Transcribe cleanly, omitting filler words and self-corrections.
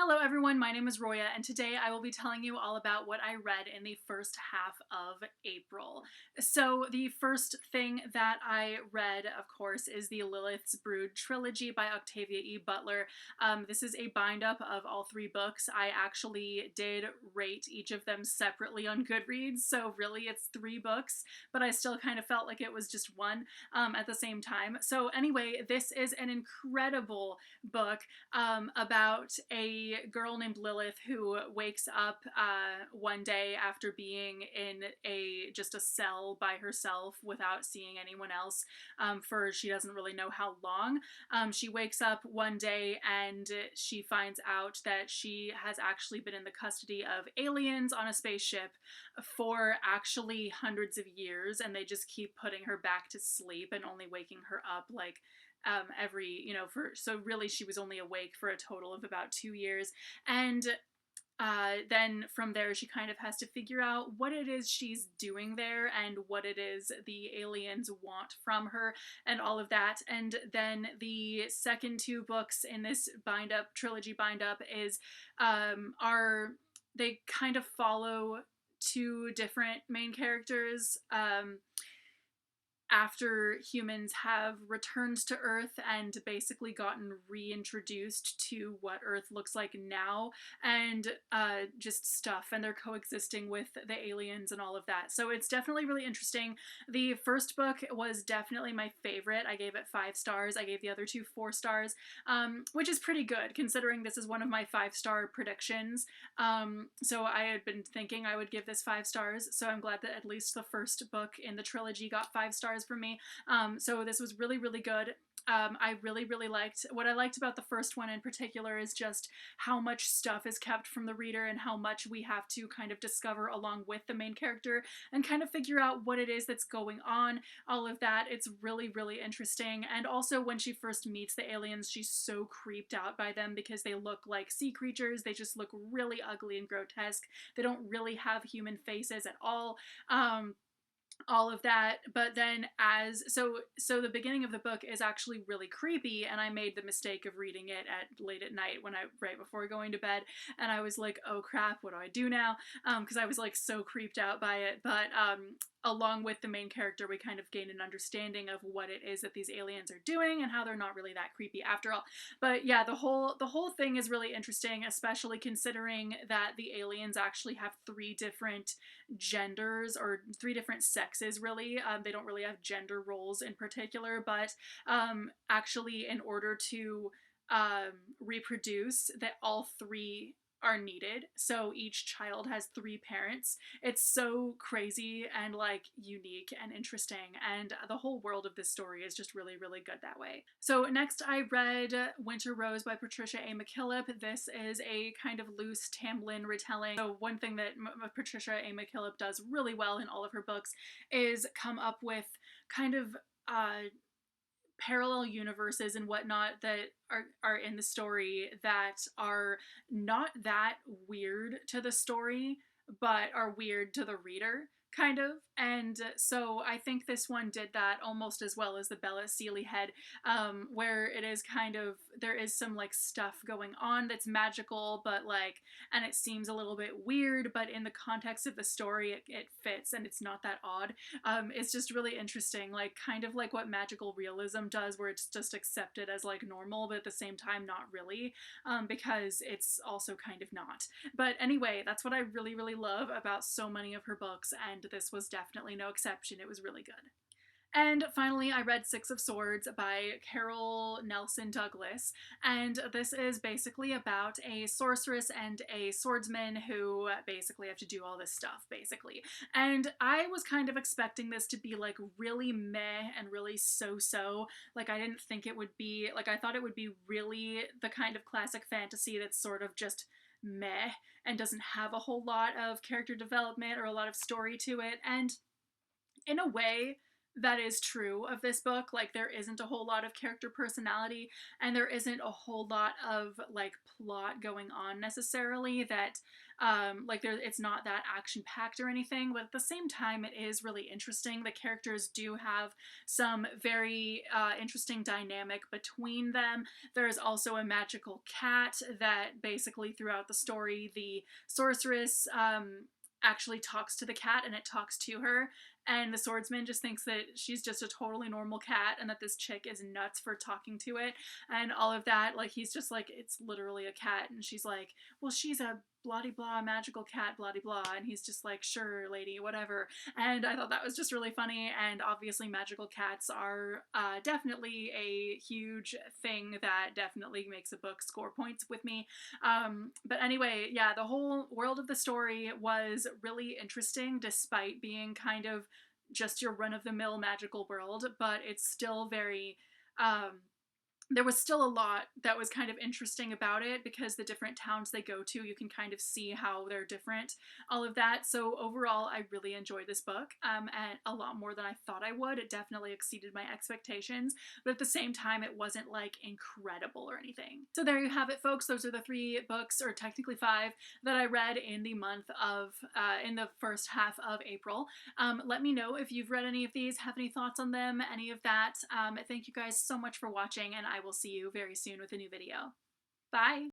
Hello everyone, my name is Roya, and today I will be telling you all about what I read in the first half of April. So the first thing that I read, of course, is the Ellipse Brood trilogy by Octavia E. Butler. This is a bind-up of all three books. I actually did rate each of them separately on Goodreads, so really it's three books, but I still kind of felt like it was just one at the same time. So anyway, this is an incredible book about a girl named Lilith who wakes up one day after being in just a cell by herself without seeing anyone else for she doesn't really know how long. She wakes up one day and she finds out that she has actually been in the custody of aliens on a spaceship for actually hundreds of years, and they just keep putting her back to sleep and only waking her up like so really she was only awake for a total of about 2 years. And then from there she kind of has to figure out what it is she's doing there and what it is the aliens want from her and all of that. And then the second two books in this trilogy bind-up is they kind of follow two different main characters after humans have returned to Earth and basically gotten reintroduced to what Earth looks like now, and just stuff, and they're coexisting with the aliens and all of that. So it's definitely really interesting. The first book was definitely my favorite. I gave it 5 stars. I gave the other two 4 stars, which is pretty good considering this is one of my 5-star predictions. So I had been thinking I would give this 5 stars, so I'm glad that at least the first book in the trilogy got 5 stars for me. So this was really, really good. I really liked, what I liked about the first one in particular is just how much stuff is kept from the reader and how much we have to kind of discover along with the main character and kind of figure out what it is that's going on, all of that. It's really, really interesting. And also when she first meets the aliens, she's so creeped out by them because they look like sea creatures. They just look really ugly and grotesque. They don't really have human faces at all of that. But then so the beginning of the book is actually really creepy, and I made the mistake of reading it late at night right before going to bed, and I was like, oh crap, what do I do now? Because I was like so creeped out by it. But along with the main character, we kind of gain an understanding of what it is that these aliens are doing and how they're not really that creepy after all. But yeah, the whole thing is really interesting, especially considering that the aliens actually have 3 different genders, or 3 different sexes really. They don't really have gender roles in particular, but actually in order to reproduce, that all 3 are needed. So each child has 3 parents. It's so crazy and like unique and interesting, and the whole world of this story is just really, really good that way. So next I read Winter Rose by Patricia A. McKillip. This is a kind of loose Tamlin retelling. So one thing that Patricia A. McKillip does really well in all of her books is come up with kind of parallel universes and whatnot that are in the story that are not that weird to the story, but are weird to the reader, kind of. And so I think this one did that almost as well as the Bella Sealy head, where it is kind of, there is some like stuff going on that's magical, but like, and it seems a little bit weird, but in the context of the story, it fits and it's not that odd. It's just really interesting, like kind of like what magical realism does, where it's just accepted as like normal, but at the same time not really, because it's also kind of not. But anyway, that's what I really, really love about so many of her books, and this was definitely no exception. It was really good. And finally, I read 6 of Swords by Carol Nelson Douglas, and this is basically about a sorceress and a swordsman who basically have to do all this stuff, basically. And I was kind of expecting this to be like really meh and really so-so. Like I didn't think it would be, like I thought it would be really the kind of classic fantasy that's sort of just meh and doesn't have a whole lot of character development or a lot of story to it. And in a way, That is true of this book. Like, there isn't a whole lot of character personality, and there isn't a whole lot of like plot going on necessarily. That like there, it's not that action packed or anything, but at the same time, it is really interesting. The characters do have some very interesting dynamic between them. There's also a magical cat that basically throughout the story, the sorceress actually talks to the cat and it talks to her, and the swordsman just thinks that she's just a totally normal cat and that this chick is nuts for talking to it and all of that. Like, he's just like, it's literally a cat, and she's like, well, she's a blah blah magical cat blah blah, and he's just like, sure lady, whatever. And I thought that was just really funny, and obviously magical cats are definitely a huge thing that definitely makes a book score points with me. But anyway, yeah, the whole world of the story was really interesting despite being kind of just your run of the mill magical world, but it's still very um, there was still a lot that was kind of interesting about it because the different towns they go to, you can kind of see how they're different, all of that. So overall, I really enjoyed this book, and a lot more than I thought I would. It definitely exceeded my expectations, but at the same time, it wasn't like incredible or anything. So there you have it, folks. Those are the 3 books, or technically 5, that I read in the month of, in the first half of April. Let me know if you've read any of these, have any thoughts on them, any of that. Thank you guys so much for watching, and I will see you very soon with a new video. Bye!